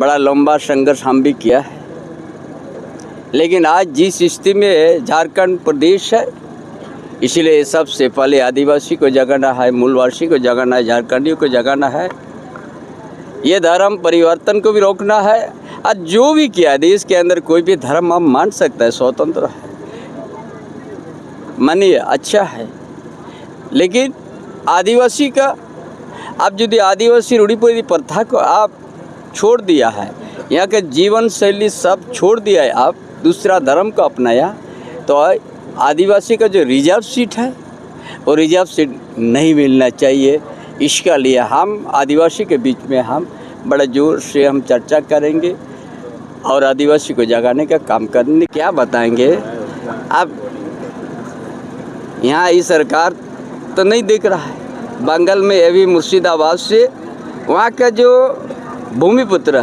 बड़ा लंबा संघर्ष हम भी किया है, लेकिन आज जिस स्थिति में झारखंड प्रदेश है, इसलिए सबसे पहले आदिवासी को जगाना है, मूलवासी को जगाना है, झारखंडियों को जगाना है। ये धर्म परिवर्तन को भी रोकना है। आज जो भी किया देश के अंदर कोई भी धर्म हम मान सकता है, स्वतंत्र है, मानिए अच्छा है, लेकिन आदिवासी का आप यदि आदिवासी रूढ़िवादी प्रथा को आप छोड़ दिया है, यहाँ के जीवन शैली सब छोड़ दिया है, आप दूसरा धर्म को अपनाया, तो आदिवासी का जो रिजर्व सीट है वो रिजर्व सीट नहीं मिलना चाहिए। इसके लिए हम आदिवासी के बीच में हम बड़े जोर से हम चर्चा करेंगे और आदिवासी को जगाने का काम करने। क्या बताएंगे अब, यहाँ ये सरकार तो नहीं देख रहा है, बंगाल में अभी मुर्शिदाबाद से वहाँ का जो भूमिपुत्र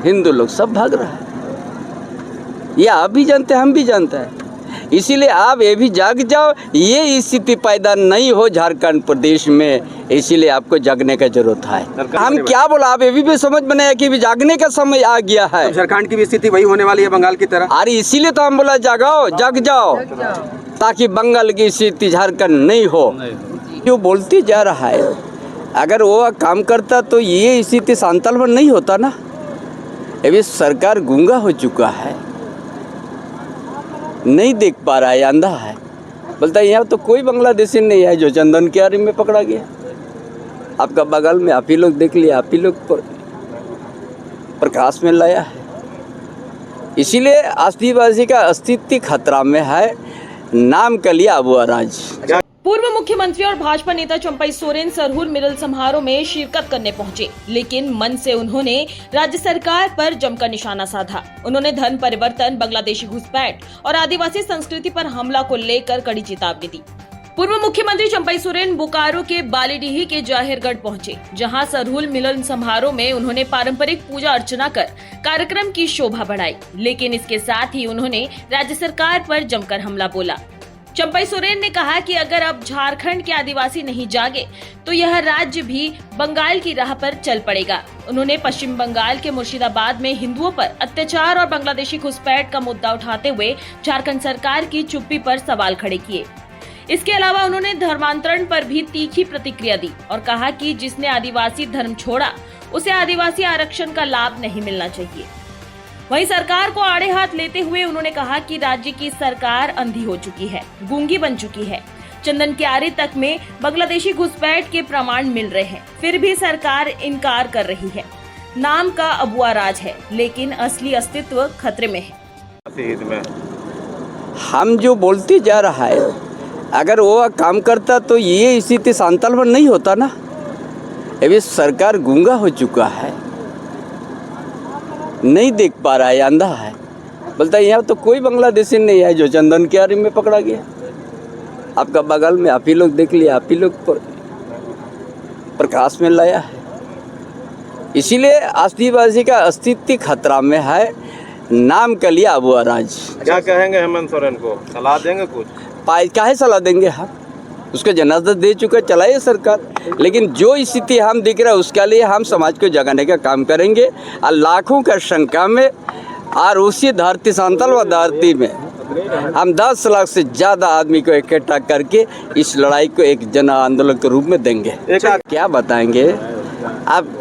हिंदू लोग सब भाग रहा है, ये आप भी जानते हैं, हम भी जानते हैं। इसीलिए आप ये भी जाग जाओ, ये स्थिति पैदा नहीं हो झारखंड प्रदेश में, इसीलिए आपको जागने का जरूरत है। हम क्या बोला, आप ये भी समझ बनाया कि भी जागने का समय आ गया है। झारखंड की भी स्थिति वही होने वाली है बंगाल की तरह। अरे इसीलिए तो हम बोला जागाओ, जाग जाओ, ताकि बंगाल की स्थिति झारखंड नहीं हो। जो बोलते जा रहा है, अगर वो काम करता तो ये स्थिति सांताल में नहीं होता ना। अभी सरकार गूंगा हो चुका है, नहीं देख पा रहा है, अंधा है। बोलता है यहाँ तो कोई बांग्लादेशी नहीं है जो चंदन की आरी में पकड़ा गया। आपका बगल में आप ही लोग देख लिया, आप ही लोग प्रकाश में लाया है। इसीलिए आदिवासी का अस्तित्व खतरा में है, नाम के लिए अबुआ राज। पूर्व मुख्यमंत्री और भाजपा नेता चंपई सोरेन सरहुल मिलल समारोह में शिरकत करने पहुंचे, लेकिन मन से उन्होंने राज्य सरकार पर जमकर निशाना साधा। उन्होंने धर्म परिवर्तन, बांग्लादेशी घुसपैठ और आदिवासी संस्कृति पर हमला को लेकर कड़ी चेतावनी दी। पूर्व मुख्यमंत्री चंपई सोरेन बोकारो के बालीडीही के जाहिरगढ़ पहुंचे, जहां सरहुल मिलन समारोह में उन्होंने पारंपरिक पूजा अर्चना कर कार्यक्रम की शोभा बढ़ाई, लेकिन इसके साथ ही उन्होंने राज्य सरकार पर जमकर हमला बोला। चंपई सोरेन ने कहा कि अगर अब झारखंड के आदिवासी नहीं जागे तो यह राज्य भी बंगाल की राह पर चल पड़ेगा। उन्होंने पश्चिम बंगाल के मुर्शिदाबाद में हिंदुओं पर अत्याचार और बांग्लादेशी घुसपैठ का मुद्दा उठाते हुए झारखंड सरकार की चुप्पी पर सवाल खड़े किए। इसके अलावा उन्होंने धर्मांतरण पर भी तीखी प्रतिक्रिया दी और कहा कि जिसने आदिवासी धर्म छोड़ा उसे आदिवासी आरक्षण का लाभ नहीं मिलना चाहिए। वहीं सरकार को आड़े हाथ लेते हुए उन्होंने कहा कि राज्य की सरकार अंधी हो चुकी है, गूंगी बन चुकी है। चंदन क्यारी तक में बांग्लादेशी घुसपैठ के प्रमाण मिल रहे हैं, फिर भी सरकार इनकार कर रही है। नाम का अबुआ राज है, लेकिन असली अस्तित्व खतरे में है। हम जो बोलते जा रहा है, अगर वो काम करता तो ये स्थिति सांताल में नहीं होता ना। अभी सरकार गूंगा हो चुका है, नहीं देख पा रहा है, अंधा है। बोलता है यहाँ तो कोई बांग्लादेशी नहीं है जो चंदन की आरी में पकड़ा गया। आपका बगल में आप ही लोग देख लिया, आप ही लोग प्रकाश में लाया है। इसीलिए आदिवासी का अस्तित्व खतरा में है, नाम के लिए अबुआ राज। क्या कहेंगे हेमंत सोरेन को, सलाह देंगे कुछ? काहे सलाह देंगे हम, उसको जनाजा दे चुका, चलाइए सरकार। लेकिन जो स्थिति हम दिख रहा है उसके लिए हम समाज को जगाने का काम करेंगे और लाखों का संख्या में और उसी धरती सांताल व धरती में हम 10 लाख से ज़्यादा आदमी को इकट्ठा करके इस लड़ाई को एक जन आंदोलन के रूप में देंगे। क्या बताएंगे अब,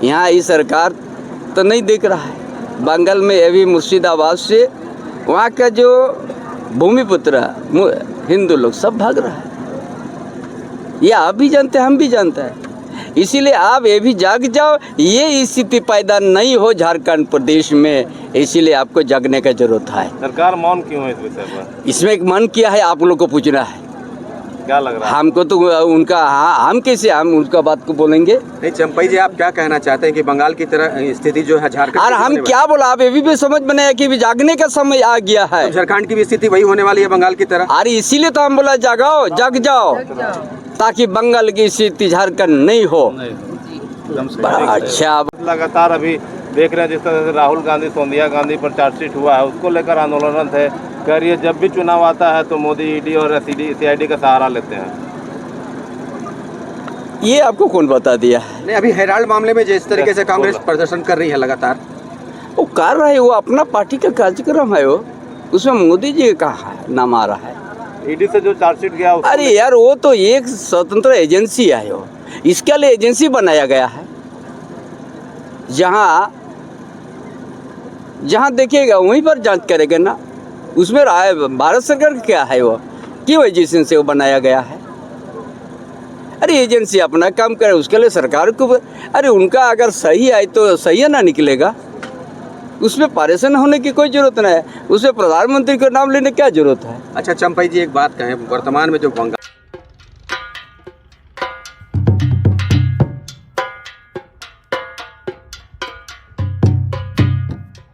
यहाँ ये सरकार तो नहीं देख रहा है, बंगाल में अभी मुर्शिदाबाद से वहाँ का जो भूमिपुत्र हिंदू लोग सब भाग रहा है, ये आप भी जानते हैं, हम भी जानते हैं। इसीलिए आप ये भी जाग जाओ, ये स्थिति पैदा नहीं हो झारखंड प्रदेश में, इसीलिए आपको जागने का जरूरत है। सरकार मौन क्यों है इस विषय पर? इसमें एक मन किया है, आप लोग को पूछना है। क्या लग रहा है हमको तो उनका, हाँ हम कैसे हम उनका बात को बोलेंगे। नहीं चंपई जी, आप क्या कहना चाहते हैं कि बंगाल की तरह स्थिति जो है झारखंड, और हम क्या बोला, आप ये भी समझ बनाया कि भी जागने का समय आ गया है। झारखंड की भी स्थिति वही होने वाली है बंगाल की तरह। अरे इसीलिए तो हम बोला जागाओ, जाग जाओ, ताकि बंगाल की स्थिति झारखंड नहीं हो। अच्छा, लगातार अभी देख रहे हैं जिस तरह से राहुल गांधी, सोनिया गांधी पर चार्जशीट हुआ है, उसको लेकर आंदोलन है। कह रही है जब भी चुनाव आता है तो मोदी ईडी और सीआईडी का सहारा लेते हैं। ये आपको कौन बता दिया है? नहीं, अभी हेराल्ड मामले में जिस तरीके से कांग्रेस प्रदर्शन कर रही है लगातार, वो कर रहा है, वो अपना पार्टी का कार्यक्रम है, वो उसमें मोदी जी का नाम आ रहा है। ईडी से जो चार्जशीट गया उसको अरे यार, वो तो एक स्वतंत्र एजेंसी है, वो इसके लिए एजेंसी बनाया गया है। जहाँ जहाँ देखिएगा वहीं पर जांच करेगा ना, उसमें राय भारत सरकार का क्या है, वो क्यों एजेंसी से वो बनाया गया है? अरे एजेंसी अपना काम करे, उसके लिए सरकार को अरे उनका अगर सही आए तो सही है ना निकलेगा, उसमें परेशान होने की कोई जरूरत नहीं है, उसमें प्रधानमंत्री का नाम लेने की क्या जरूरत है? अच्छा चंपई जी, एक बात कहें, वर्तमान में जो बंगाल